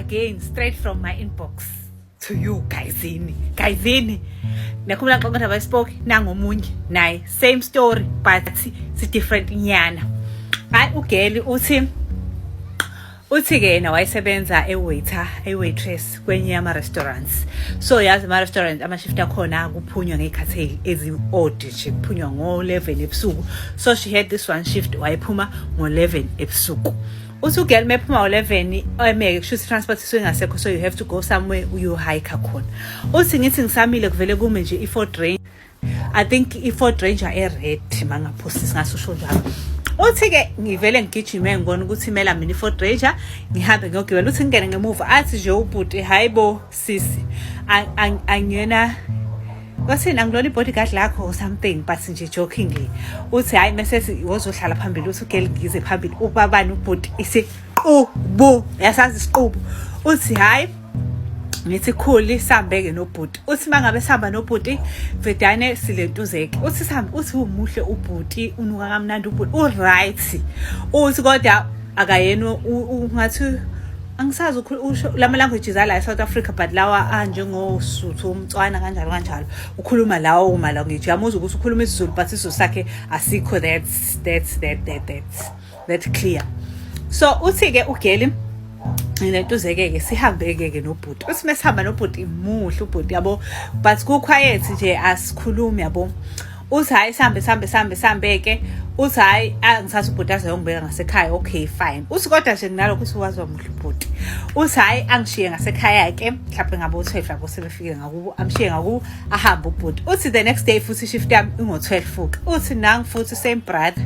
again straight from my inbox to you guysini nakhumula ngoba I spoke nangomunye naye same story but si different nyana. Hayi ugeli uthi ke yena wayesebenza waitress kwenye ama restaurants. So yazi ama restaurants ama shift akhona kuphunywa ngekhatheli ezi-odd nje kuphunywa ngo-11 ebusuku. So she had this one shift wayephuma ngo-11 ebusuku. Usugel mephuma ngo-11 emeke kushuthi transport isengasekho, so you have to go somewhere you hike khona. Uthi ngithi ngisamile kuvele kume nje i-Ford Ranger. I think i-Ford Ranger red mangaphosi singasho njalo. Uthi ke ngivele ngigijime ngibona ukuthi imela mina i-Ford Ranger ngihambe ngiyogibela. Uthi ngene ngemuva athi nje ubhuti hayibo sisi angiyena kwasini angilona i-bodyguard lakho or something but nje jokingly. Uthi hayi mase wozohlala phambili. Uthi ugeli ngize phambili ubabani ubhuti isiqubu yasazi isiqubu. Uthi hayi ngithi khuli sambeke nobhuti. Uthi mangabe sihamba nobhuti vedane silentuzeke. Uthi sihambe uthi umuhle ubhuti unuka kamnandi ubhuti right. Uthi kodwa akayena ungathi angisazi usho lama languages ala eSouth Africa but lawa anjengosuthu umtswana kanjalo ukhuluma lawo uma la ngithi yamuza ukuthi ukhuluma isiZulu but isiZulu sakhe asikho that clear. So uthi ke ugeli lentuzeke sihambeke ke nobhuti. Uthi mesihamba nobhuti muhle ubhuti yabo but ku quiet nje asikhulumi yabo. Uthi hayi sambe ke uthi hayi angisathi ubhuti azongibeka ngasekhaya. Okay fine. Uthi kodwa nje nginalokho uthi wazwa muhle ubhuti. Uthi hayi angishiye ngasekhaya ke mhlawumbe ngabo 12 lapho sebefike ngakubo amshiye ngaku ahamba ubhuti. Uthi the next day futhi shift yami ngo-12 futhi. Uthi nangi futhi same brother.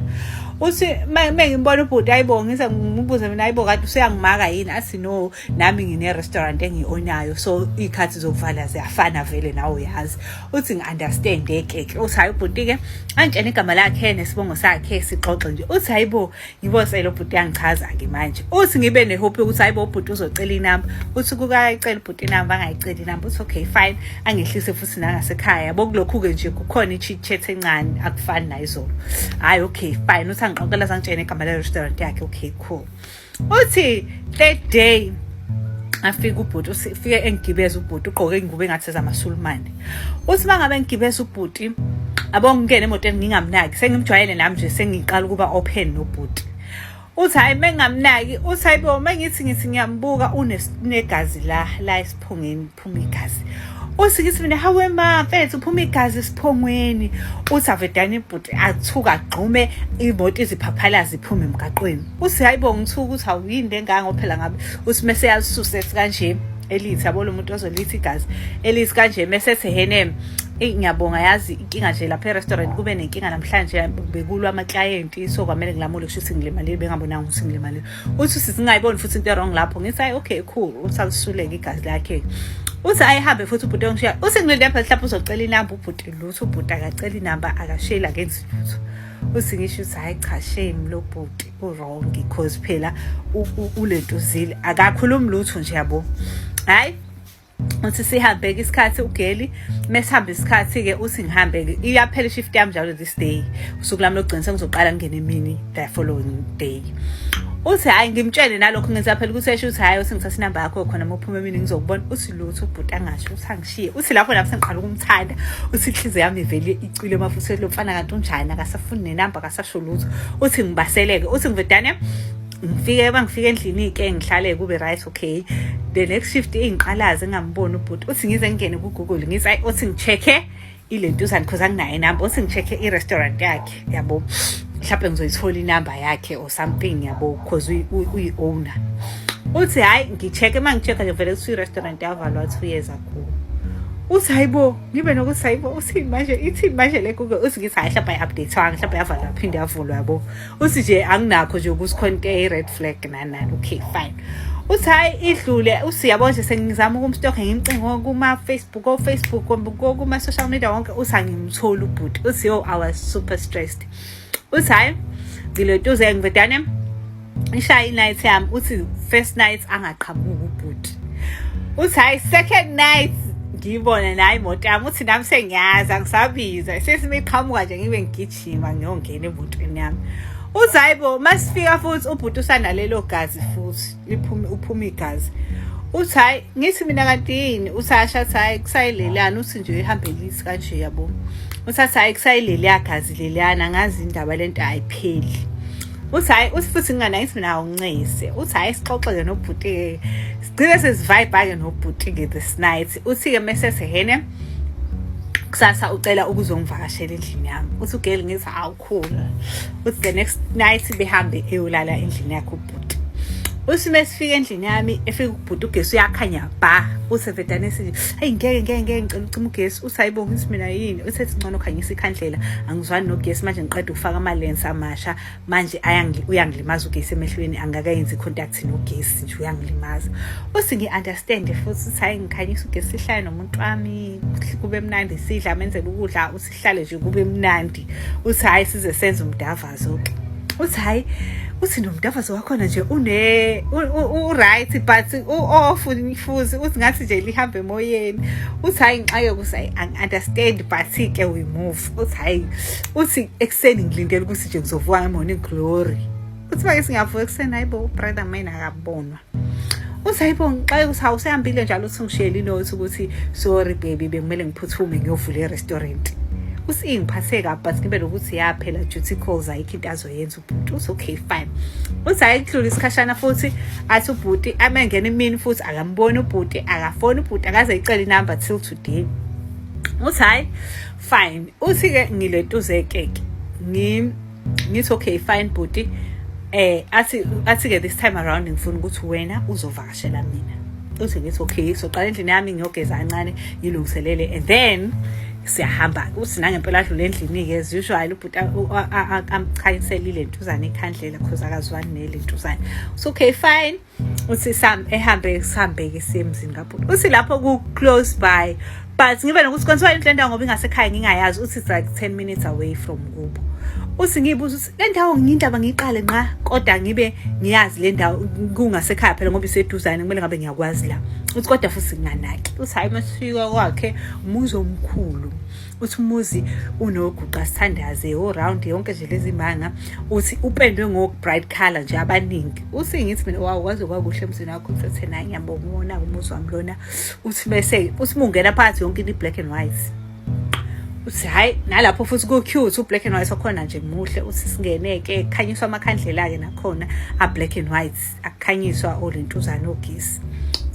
Uthi mengimbona ubhuti ayibonga ngibuze mina ayibo kade useyangimaka yini. Athi no nami ngine restaurant engionayo so ikhathi zokuvala ziyafana vele nawe yazi. Uthi ngiunderstand ke. Uthi hayi ubhuti ke antshena igama lakhe nesibongo sakhe sixoxe nje. Uthi hayibo ngibosela ubhuti yangichaza ke manje. Uthi ngibe nehope ukuthi hayibo ubhuti uzocela inamba. Uthi kukayicela ubhuti inamba angayicela inamba. Uthi okay fine angehlise futhi nangasekhaya bokulokhu ke nje kukhona i-chit chat encane akufani nayizolo. Hayi okay fine. Uthi ngixoxela sangitshena igama le restaurant yakhe. Okay cool. Uthi that day afika ubhuti ufike engigibeza ubhuti ugqoke ingubo engathi zamaSulumane. Uthi mangabe ngigibeza ubhuti abongene emotweni ngingamnaki sengimjwayele nami nje sengiqala ukuba open nobhuti. Uthi hayi mengamnaki uthi hayibo mengithi ngiyambuka unegazi la esiphongeni phuma igazi. Uthi ngithi mina hawe ma mfethu uphuma igazi esiphongweni. Uthi avedane ibhuti athuka agqume imoto iziphaphalazi iphume emgaqweni. Uthi hayibo ngithuka ukuthi awuyini lengango phela ngabe uthi mase yalisuse kanje elithi yabo lo muntu ozolithi igazi elithi kanje mesethe hene ngiyabonga yazi inkinga nje lapha e-restaurant kube nenkinga namhlanje bekulwa ama client so kwamele ngilamule kushuthi ngilemalile bengabonanga ukuthi ngilemalile. Uthi singayiboni futhi into wrong lapho ngithi hayi okay cool uthi alisuleke igazi lakhe. Uthi ayihambe futhi ubhuti ongishiya. Uthi ngilinde lapha mhlawumbe uzocela inamba ubhuti lutho ubhuti akacela inamba akashela kenzi lutho. Uthi ngisho uthi hayi cha shame lo bhuti wrong because phela ulentuzile akakhulumi lutho nje yabo. Hayi uthi sihambe ke isikhathi ugeli mesihamba isikhathi ke uthi ngihambe ke iyaphela shift yami njalo this day usuku lami lokugcina sengizoqala ngene emini the following day. Uthi hayi ngimtshele nalokho ngenza phela ukuthi esho uthi hayi usengithatha inamba yakho khona mophuma emini ngizokubona. Uthi lutho ubhuti angasho uthi angishiye. Uthi lapho sengiqala ukumthanda uthi inhliziyo yami ivele icwile mafuthi lo mfana kanti unjani akasafuni nenamba akasasho lutho. Uthi ngibaseleke uthi ngivedane ngifike endlini ke ngihlale kube right okay. The next shift ingiqalaza ngamboni ubhuti. Uthi ngize ngene ku Google ngithi uthi ngichecke ilentuzana because anginayo inamba. Uthi ngichecke i-restaurant yakhe yabo mhlawumbe ngizoyithola inamba yakhe or something yabo because uyi-owner. Uthi hayi ngichecke mangichecka nje vele ukuthi i-restaurant yavalwa 2 years ago. Uthi hayibo ngibe nokuthi hayibo uthi manje le Google uthi ngithi hayi mhlawumbe i-update wanga mhlawumbe yavalwa phinde yavulwa yabo. Uthi nje anginakho nje ukuthi khona i-red flag nani. Okay fine. Uthi hayi idlule uthi yabo nje sengizama ukumstoka ngimcingo kuma Facebook kuma social media wonke uthi angimthola ubhuti. Uthi yo I was super stressed. Uthi hayi ngilotuze ngivedane ishaya night yami. Uthi first night angaqhamuki ubhuti. Uthi hayi second night ngibona naye imoto yami. Uthi nami sengiyazi angisabiza sesimiqhamuka nje ngibe ngigijima ngiyongena emotweni yami. Uthi hayibo masifika futhi ubhuti usanalelo gazi futhi uphuma igazi. uthi hayi ngithi mina kanti yini uSasha athi hayi kusayilelana uthi nje ihambelisi kanje yabo usathi hayi kusayileli gazi leliyana ngazi indaba lento ayipheli uthi hayi uthi futhi ngingana ngithi mina awuncese uthi hayi sixoxe nobhuti sigcine sesivibe ke nobhuti ke this night uthi ke mase sehene kusasa ucela ukuzongivakashela endlini yami uthi ugeli ngithi awukhula uthi the next night behambe eyolala endlini yakhe ubhuti uthi mesifika endlini yami efika ubhuti ugesi uyakhanya ba uthi vedane sithi hey ngeke ngicela ucima ugesi uthi ayibonga ukuthi mina yini uthi ngcono khanyisa ikhandlela angizwani nogesi manje ngiqeda ukufaka ama lens amasha manje uyangilimaza ugesi emehlweni angakayenzi contact nogesi nje uyangilimaza uthi ngiunderstand futhi uthi hayi ngikhanyisa ugesi sihlale nomuntu wami kube mnandi sidla amenzela ukudla usihlale nje kube mnandi uthi hayi size senze umdavazo uthi hayi uthi nomdavazo wakhona nje right but off futhi uthi ngathi nje lihambe emoyeni uthi hayi ngixake ukuthi understand but ke we move uthi hayi uthi ekseni ngilindele ukuthi nje ngizovuka ngemorning glory uthi manje singavuka ekseni hayibo brother mine akabonwa uthi hayibo ngixake ukuthi awusehambile njalo uthi ngishiyele inothi ukuthi sorry baby bekumele ngiphuthume ngiyovula i-restaurant uthi ngiphathe kabi but ngibe lokuthi yaphela duty calls ayikho into azoyenza ubhuti uthi okay fine uthi ayidlula isikhashana futhi athi ubhuti amengena imini futhi akamboni ubhuti akafoni ubhuti akaze icela inumber till today uthi hayi fine uthi ke ngilentuzeke ngithi okay fine bhuti athi ke this time around ngifuna ukuthi wena uzovakashela mina uthi ngithi okay so qala endlini yami ngiyogeza kancane ngilungiselele and then siyahamba uthi nangempela adlule endlini ke as usual ubhuti amkhanyiselile lentuzana ekhandlela because akazwani nelentuzana so okay fine uthi sihambe ke semzini kabhuti uthi lapho ku close by but ngibe nokuthi konke into lendawo ngoba ingasekhaya ngingayazi uthi it's like 10 minutes away from kubo uthi ngibuza ukuthi le ndawo ngiyindaba ngiqale nqa kodwa ngibe ngiyazi le ndawo kungasekhaya phela ngoba iseduzane kumele ngabe ngiyakwazi la uthi kodwa futhi nginganaki uthi hayi masifika kwakhe umuzi omkhulu uthi umuzi unoguqa sithandaze around yonke nje lezi manga uthi upendwe ngo bright color nje abaningi uthi ngithi mina wakwazi kwakuhle emzini wakho uthi nayi ngiyabona umuzi wami lona uthi bese uthi mungena phakathi yonke into black and white uthi hayi nalapho futhi ku cute black and white wakhona nje muhle uthi singeneke khanyiswa amakhandlela ke nakhona a black and white akukhanyiswa olentuzana ogesi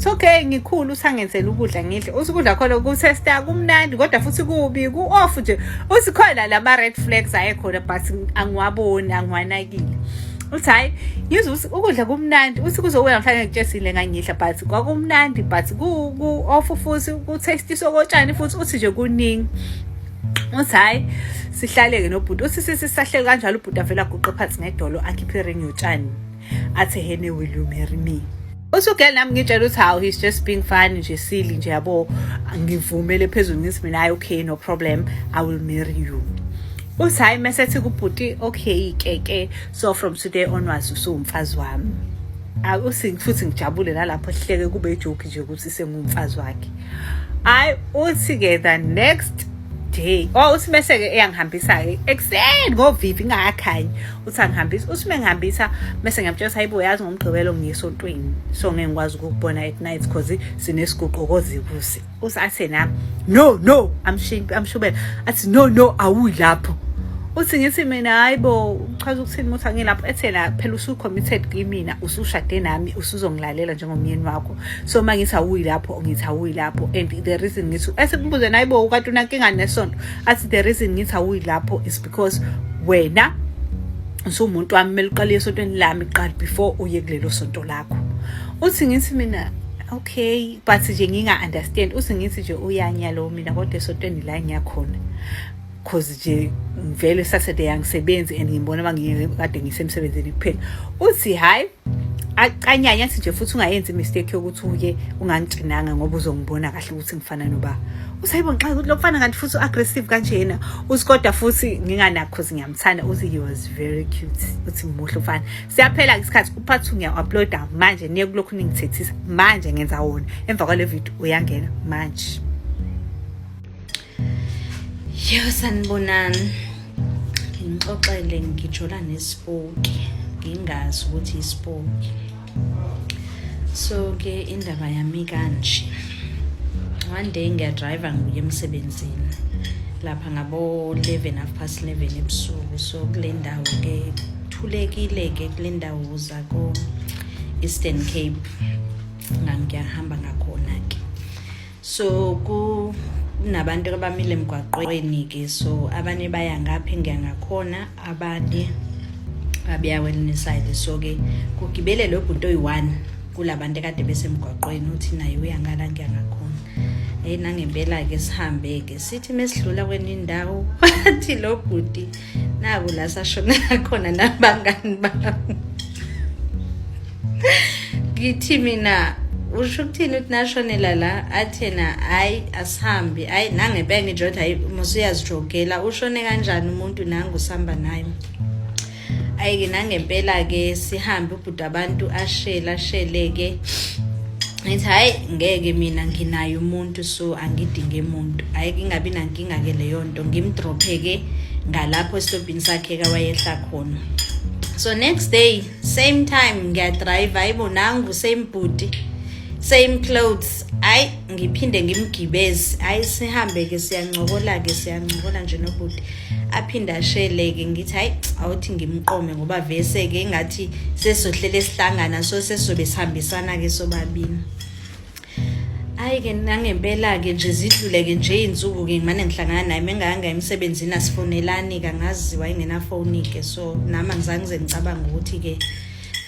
okay ngikhulu usangenzela ukudla ngidle usukudla khona ukutesta kumnandi kodwa futhi kubi ku-off nje uthi khona lama red flags ayekhona but angiwaboni angiwanakile uthi hayi ngizwe ukudla kumnandi uthi kuzokuya mhlawumbe ngitshelile ngangidla but kwakumnandi but ku-off futhi ku-taste sokotshani futhi uthi nje kuningi uthi hayi sihlaleke nobhuti uthi sisahleke kanjalo ubhuti avela aguqe phansi ngedolo akhiphe ring yotshani athi hene will you marry me usugela nami ngitshela ukuthi how he's just being fun nje silly nje yabo ngivumele phezulu ngithi mina hayi okay no problem I will marry you uthi hayi mesethi kubhuti okay ke so from today onwards usumfazi wami akuthi futhi ngijabule nalapho hleke kube ijoke nje ukuthi sengumfazi wakhe hayi uthi ke the next day uthi bese ke eyangihambisa ke ekseni ngovivi ngakhanyi uthi angihambisa uthi mengihambisa bese ngiyamtshela hayibo yazi ngomgqibelo ngiyisontweni so ngeke ngikwazi ukubona at night because sinesiguqokozi kusi usathi nami no amshubela athi no awuyilapho uthi ngithi mina hayibo uchaza ukuthini muthi angilapho ethena phela usu-committed kimina usushade nami usuzongilalela njengomyeni wakho so uma ngithi awuyilapho ngithi awuyilapho and the reason ngithi esekumbuze nayibo ukade unankinga nesonto athi the reason ngithi awuyilapho is because wena usumuntu wami kumele uqale esontweni lami qala before uye kulelo sonto lakho uthi ngithi mina okay but nje nginga-understand uthi ngithi nje uyanyalo mina kodwa esontweni la ngiyakhona cause nje ngivele Saturday angisebenzi and ngibona kade ngisemsebenzini kuphela uthi hayi aqanyanya athi nje futhi ungayenzi mistake yokuthi uke ungangcinanga ngoba uzongibona kahle ukuthi ngifana noba usayibona xa ukuthi lokufana kanti futhi aggressive kanjena usikodwa futhi nginganakho cause ngiyamthanda uthi he was very cute uthi muhle ufana siyaphela isikhathi uphathu ngiya-uploada manje niye kulokhu ningithethisa manje ngenza wona emva kwale video uyangena manje. Yo sanibonani ngixoxele ngijola nespoki ngingazi ukuthi ispoki So ke indaba yami kanje. One day ngiyadrive ngibuye emsebenzini lapha ngabo 11:30 ebusuku. So kule ndawo ke thulekile ke kule ndawo zako Eastern Cape ngiyahamba ngakhona ke. So nabantu abamile emgwaqweni ke, so abanye baya ngapha ngiya ngakhona, abanye abiya kwelinye side. So ke kugibele lo bhuti oyi-1 kulabantu kade besemgwaqweni, uthi naye uya ngala ngiya ngakhona. Nangempela ke sihambe ke sithi mesidlula kwenye indawo wathi lo bhuti naku la sashona khona nabangani bami. Ngithi mina usho ukuthini uthi nashonela la? Athena hayi asihambi, hayi nangempela ngijoda hayi musuyazijogela, ushone kanjani umuntu nangu sihamba naye. Ayike nangempela ke sihambe ubhuti abantu asheleke. Ngithi hayi ngeke mina nginayo umuntu, so angidinge umuntu. Ayike ingabi nankinga ke leyo nto, ngimdrophe ke ngalapho estopini sakhe ka wayehla khona. So next day same time ngiyadrive, hayibo nangu same booty same clothes, hayi ngiphinde ngimgibeze, hayi sihambe ke siyancokola nje nobhuti. Aphinda asheleke, ngithi hayi awuthi ngimqome ngoba vese ke ngathi sesohlele sihlangana, so sesobe sihambisana ke sobabini. Hayi ke nangempela ke nje zidlule ke nje insuku ke ngimane ngihlangana naye menganga emsebenzini, asifonelani kangaziwa ingena phone ke. So nami angizange ngize ngicabanga ukuthi ke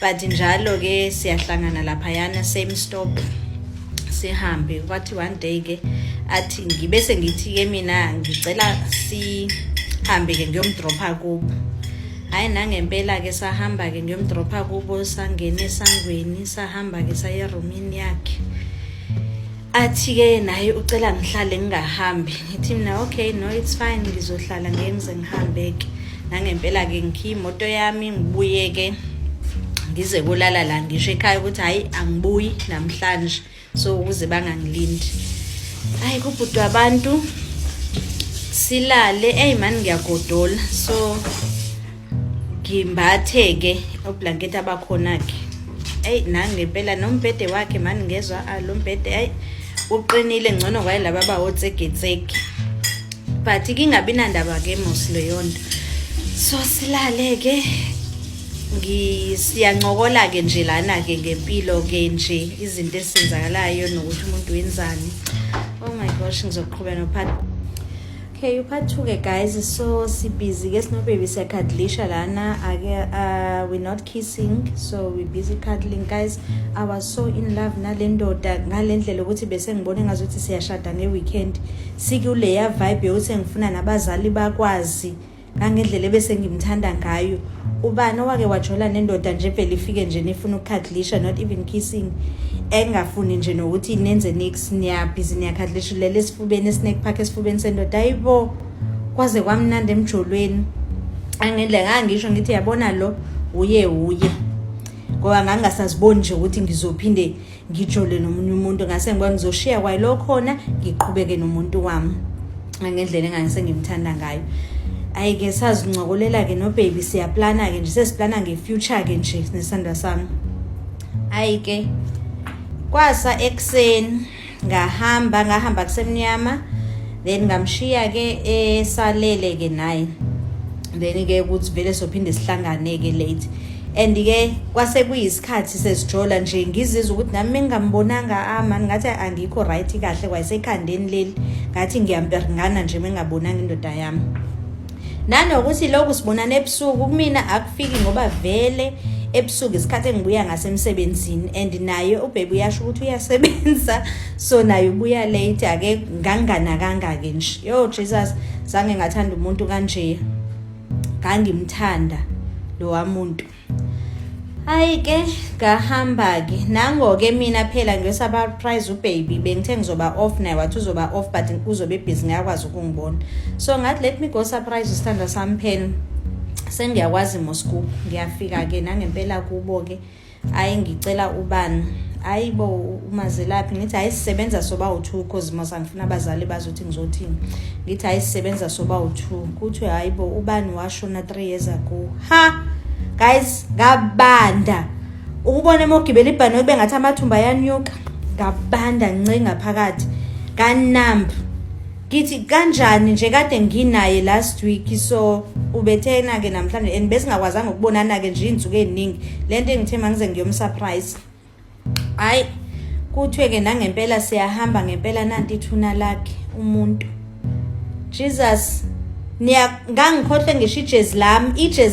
but njalo ke siyahlangana lapha yana same stop sihambe. Kwathi one day ke athi ngibese ngithi ke mina ngicela sihambe ke ngiyomdropa kubo. Hayi nangempela ke sahamba ke ngiyomdropa kubo, sangena esangweni sahamba ke saye roomini yakhe. Athi ke naye ucela ngihlale ngingahambi. Ngithi mina okay no it's fine, ngizohlala ngenze ngihambe ke. Nangempela ke ngikhi imoto yami ngibuye ke ngize kulala la ngisho ekhaya ukuthi hayi angibuyi namhlanje, so ukuze bangangilindi. Hayi kubhuti abantu silale, man ngiyagodola. So ngimbathe ke oblanket abakhona ke. Nangempela nombhede wakhe mani ngezwa lo mbhede uqinile ngcono kwaye laba bawotsegetseke, but kingabi nandaba ke mos leyo nto. So silale ke siyancokola ke nje lana ke ngempilo ke nje izinto esenzakalayo nokuthi umuntu wenzani. Oh my gosh, ngizoqhubeka no part. Okay, part 2 ke guys. So busy ke sino baby siyacuddlisha lana ake we're not kissing, so we busy cuddling guys. I was so in love nalendoda ngalendlela ukuthi bese ngibone ngazuthi siyashada ngeweekend, sikuleya vibe yokuthi ngifuna nabazali bakwazi ngangendlela bese ngimthanda ngayo. Ubani owake wajola nendoda nje vele ifike nje nifuna ukucuddlisha, not even kissing, engafuni nje nokuthi nenze nix, niyabhizi niyacuddlisha lele esifubeni snack pack esifubeni sendoda. Hayibo kwaze kwamnandi emjolweni angendlela ngisho ngithi yabona lo uye ngoba ngangasaziboni nje ukuthi ngizophinde ngijole nomunye umuntu, ngase ngikwa ngizoshiya kwayilo khona ngiqhubeke nomuntu wami ngendlela engangise ngimthanda ngayo. Ayike sazincokolela ke no baby, siyaplana ke nje, sesiplana ngefuture ke nje nesandwa sami. Ayike kwasa ekseni ngahamba kusemnyama, then ngamshiya ke esalele ke naye, then ke ukuthi vele sophinde sihlangane ke late. And ke kwase kuyisikhathi sesijola nje, ngizizwa ukuthi nami ngingambonanga mani ngathi angikho right kahle kwayisekhandeni leli, ngathi ngiyamperingana nje mengabonanga indoda yami. Nanokuthi lokhu sibonana ebusuku kumina akufiki ngoba vele ebusuku isikhathi engibuya ngasemsebenzini, and naye ubaby uyasho ukuthi uyasebenza, so naye ubuya late. Ake nganganakanga ke nje. Yo Jesus, zange ngathanda umuntu kanje, ngangimthanda lo wamuntu. Hayi ke ngahamba ke nango ke mina phela ngiyosaba prize ubaby, bengithe ngizoba off naye wathi uzoba off but uzobe busy ngiyakwazi ukungibona. So ngathi let me go surprise usithanda sami phela, sengiyakwazi Moscow. Ngiyafika ke nangempela kubo ke, hayi ngicela ubani, hayibo umazelaphi. Ngithi hayi sisebenza soba u2 because mase ngifuna abazali bazothi ngizothini. Ngithi hayi sisebenza soba u2. Kuthi hayibo ubani washona 3 years ago. Ha guys, ngabanda ukubona emogibela ibhanoyi kube ngathi amathumba ayanyuka, ngabanda nce ngaphakathi, kanamba. Ngithi kanjani nje kade nginaye last week, so ubethena ke namhlanje and bese ngakwazanga ukubonana ke nje insuku eziningi. Lento engithema ngize ngiyomsurprise. Hayi kuthwe ke nangempela siyahamba ngempela nanti ithuna lakhe umuntu. Jesus, ngangikhohle ngisho ijezi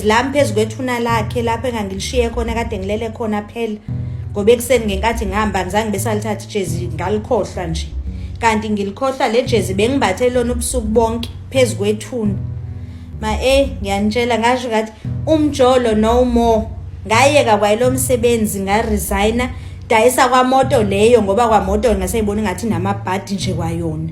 lami phezu kwethuna lakhe lapho engangilishiye khona kade ngilele khona phela. Ngoba ekuseni ngenkathi ngihamba ngizange besalithatha ijezi ngalikhohlwa nje. Kanti ngilikhohlwa le jezi bengibathe lona ubusuku bonke phezu kwethuna. Ngiyanitshela ngasho ngathi umjolo no more. Ngayeka kwayilo msebenzi ngaresigna, dayisa kwamoto leyo ngoba kwamoto ngaseyibona ngathi namabhadi nje kwayona.